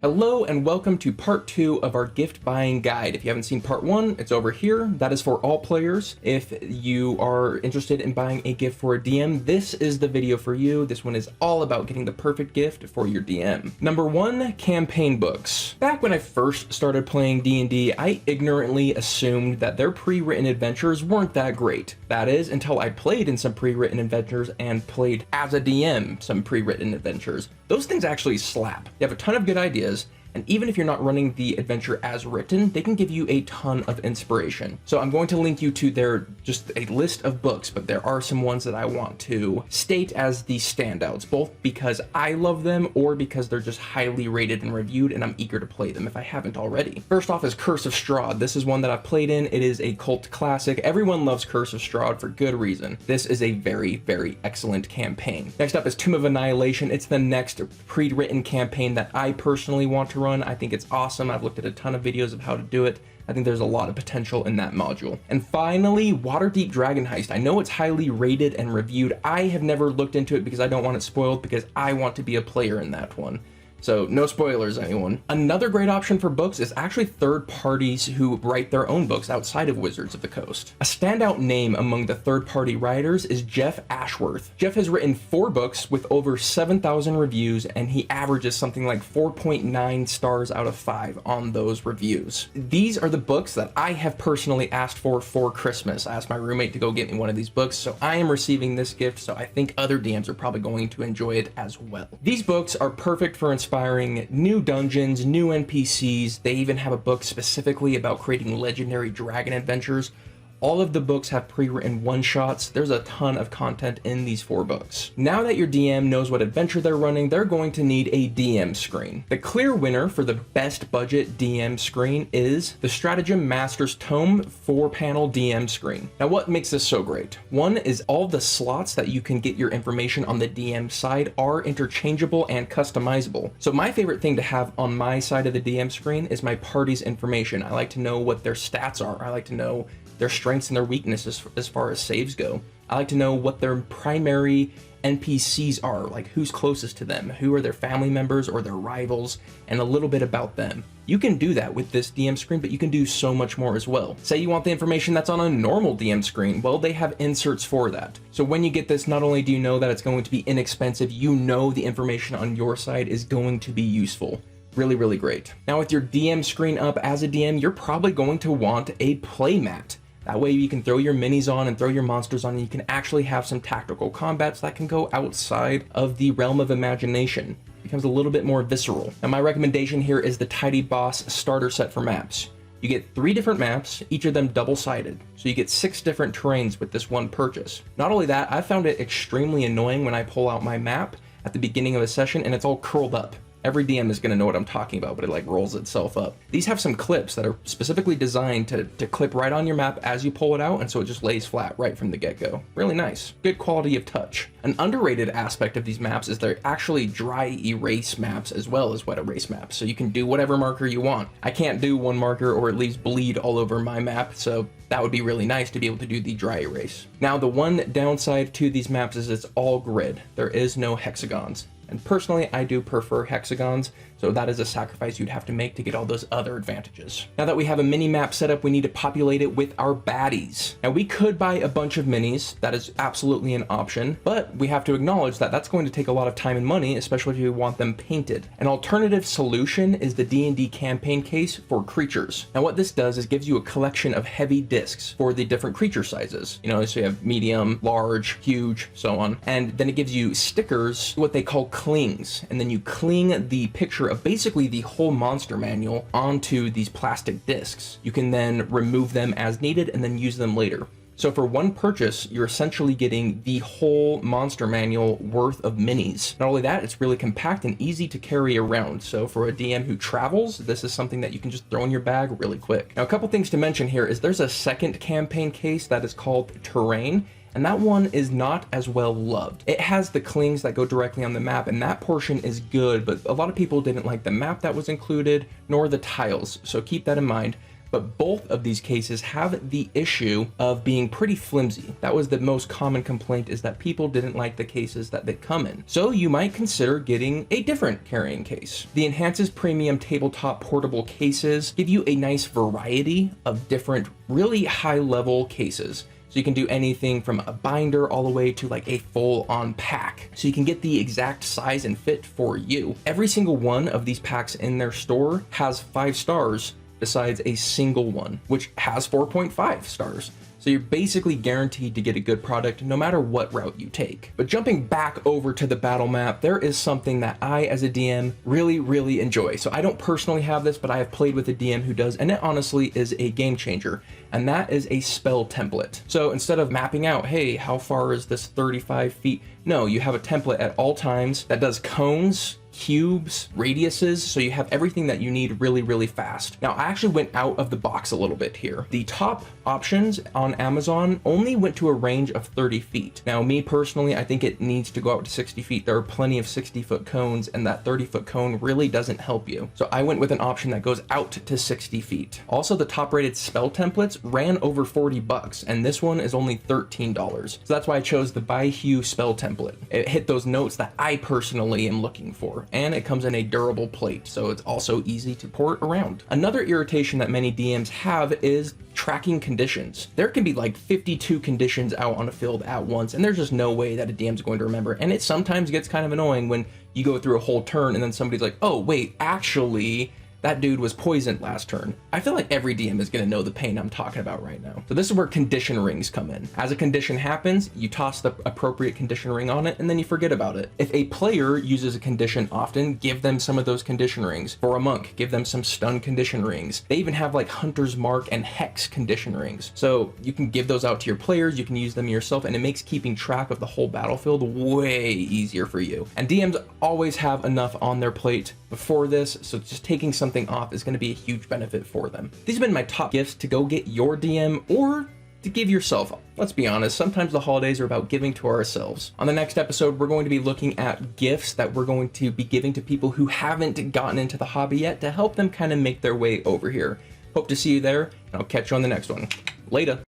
Hello and welcome to part 2 of our gift buying guide. If you haven't seen part 1, it's over here. That is for all players. If you are interested in buying a gift for a DM, this is the video for you. This one is all about getting the perfect gift for your DM. Number 1, campaign books. Back when I first started playing D&D, I ignorantly assumed that their pre-written adventures weren't that great. That is, until I played in some pre-written adventures and played as a DM some pre-written adventures. Those things actually slap. They have a ton of good ideas, and even if you're not running the adventure as written, they can give you a ton of inspiration. So I'm going to link you to just a list of books, but there are some ones that I want to state as the standouts, both because I love them or because they're just highly rated and reviewed and I'm eager to play them if I haven't already. First off is Curse of Strahd. This is one that I've played in. It is a cult classic. Everyone loves Curse of Strahd for good reason. This is a very, very excellent campaign. Next up is Tomb of Annihilation. It's the next pre-written campaign that I personally want to run. I think it's awesome. I've looked at a ton of videos of how to do it. I think there's a lot of potential in that module. And finally, Waterdeep Dragon Heist. I know it's highly rated and reviewed. I have never looked into it because I don't want it spoiled because I want to be a player in that one. So no spoilers, anyone. Another great option for books is actually third parties who write their own books outside of Wizards of the Coast. A standout name among the third-party writers is Jeff Ashworth. Jeff has written 4 books with over 7,000 reviews, and he averages something like 4.9 stars out of 5 on those reviews. These are the books that I have personally asked for Christmas. I asked my roommate to go get me one of these books, so I am receiving this gift, so I think other DMs are probably going to enjoy it as well. These books are perfect for inspiring new dungeons, new NPCs. They even have a book specifically about creating legendary dragon adventures. All of the books have pre-written one-shots. There's a ton of content in these 4 books. Now that your DM knows what adventure they're running, they're going to need a DM screen. The clear winner for the best budget DM screen is the Stratagem Masters Tome 4-panel DM screen. Now, what makes this so great? One is all the slots that you can get your information on the DM side are interchangeable and customizable. So my favorite thing to have on my side of the DM screen is my party's information. I like to know what their stats are. I like to know their strengths and their weaknesses as far as saves go. I like to know what their primary NPCs are, like who's closest to them, who are their family members or their rivals, and a little bit about them. You can do that with this DM screen, but you can do so much more as well. Say you want the information that's on a normal DM screen, well, they have inserts for that. So when you get this, not only do you know that it's going to be inexpensive, you know the information on your side is going to be useful. Really, really great. Now with your DM screen up as a DM, you're probably going to want a playmat. That way you can throw your minis on and throw your monsters on, and you can actually have some tactical combats that can go outside of the realm of imagination. It becomes a little bit more visceral. Now my recommendation here is the Tidy Boss starter set for maps. You get 3 different maps, each of them double-sided. So you get 6 different terrains with this one purchase. Not only that, I found it extremely annoying when I pull out my map at the beginning of a session and it's all curled up. Every DM is going to know what I'm talking about, but it like rolls itself up. These have some clips that are specifically designed to clip right on your map as you pull it out, and so it just lays flat right from the get-go. Really nice. Good quality of touch. An underrated aspect of these maps is they're actually dry erase maps as well as wet erase maps, so you can do whatever marker you want. I can't do one marker or it leaves bleed all over my map, so that would be really nice to be able to do the dry erase. Now the one downside to these maps is it's all grid. There is no hexagons. And personally, I do prefer hexagons, so that is a sacrifice you'd have to make to get all those other advantages. Now that we have a mini map set up, we need to populate it with our baddies. Now we could buy a bunch of minis, that is absolutely an option, but we have to acknowledge that that's going to take a lot of time and money, especially if you want them painted. An alternative solution is the D&D Campaign case for creatures. Now what this does is gives you a collection of heavy discs for the different creature sizes. You know, so you have medium, large, huge, so on. And then it gives you stickers, what they call clings, and then you cling the picture of basically the whole monster manual onto these plastic discs. You can then remove them as needed and then use them later. So for one purchase, you're essentially getting the whole monster manual worth of minis. Not only that, it's really compact and easy to carry around. So for a DM who travels, this is something that you can just throw in your bag really quick. Now, a couple things to mention here is there's a second campaign case that is called Terrain, and that one is not as well loved. It has the clings that go directly on the map, and that portion is good, but a lot of people didn't like the map that was included, nor the tiles, so keep that in mind. but both of these cases have the issue of being pretty flimsy. That was the most common complaint, is that people didn't like the cases that they come in. So you might consider getting a different carrying case. The Enhance's premium tabletop portable cases give you a nice variety of different really high level cases. So you can do anything from a binder all the way to like a full-on pack. So you can get the exact size and fit for you. Every single one of these packs in their store has 5 stars besides a single one, which has 4.5 stars. So you're basically guaranteed to get a good product no matter what route you take. But jumping back over to the battle map, there is something that I, as a DM, really enjoy. So I don't personally have this, but I have played with a DM who does, and it honestly is a game changer. And that is a spell template. So instead of mapping out, hey, how far is this 35 feet? No, you have a template at all times that does cones, cubes, radiuses, so you have everything that you need really fast. Now, I actually went out of the box a little bit here. The top options on Amazon only went to a range of 30 feet. Now, me personally, I think it needs to go out to 60 feet. There are plenty of 60-foot cones, and that 30-foot cone really doesn't help you. So I went with an option that goes out to 60 feet. Also, the top-rated spell templates ran over 40 bucks, and this one is only $13. So that's why I chose the By Hue spell template. It hit those notes that I personally am looking for, and it comes in a durable plate, so it's also easy to port around. Another irritation that many DMs have is tracking conditions. There can be like 52 conditions out on a field at once, and there's just no way that a DM's going to remember. And it sometimes gets kind of annoying when you go through a whole turn and then somebody's like, oh wait, actually, that dude was poisoned last turn. I feel like every DM is gonna know the pain I'm talking about right now. So this is where condition rings come in. As a condition happens, you toss the appropriate condition ring on it and then you forget about it. If a player uses a condition often, give them some of those condition rings. For a monk, give them some stun condition rings. They even have like Hunter's Mark and Hex condition rings. So you can give those out to your players, you can use them yourself, and it makes keeping track of the whole battlefield way easier for you. And DMs always have enough on their plate before this, so just taking something off is going to be a huge benefit for them. These have been my top gifts to go get your DM or to give yourself. Let's be honest, sometimes the holidays are about giving to ourselves. On the next episode, we're going to be looking at gifts that we're going to be giving to people who haven't gotten into the hobby yet to help them kind of make their way over here. Hope to see you there, and I'll catch you on the next one. Later.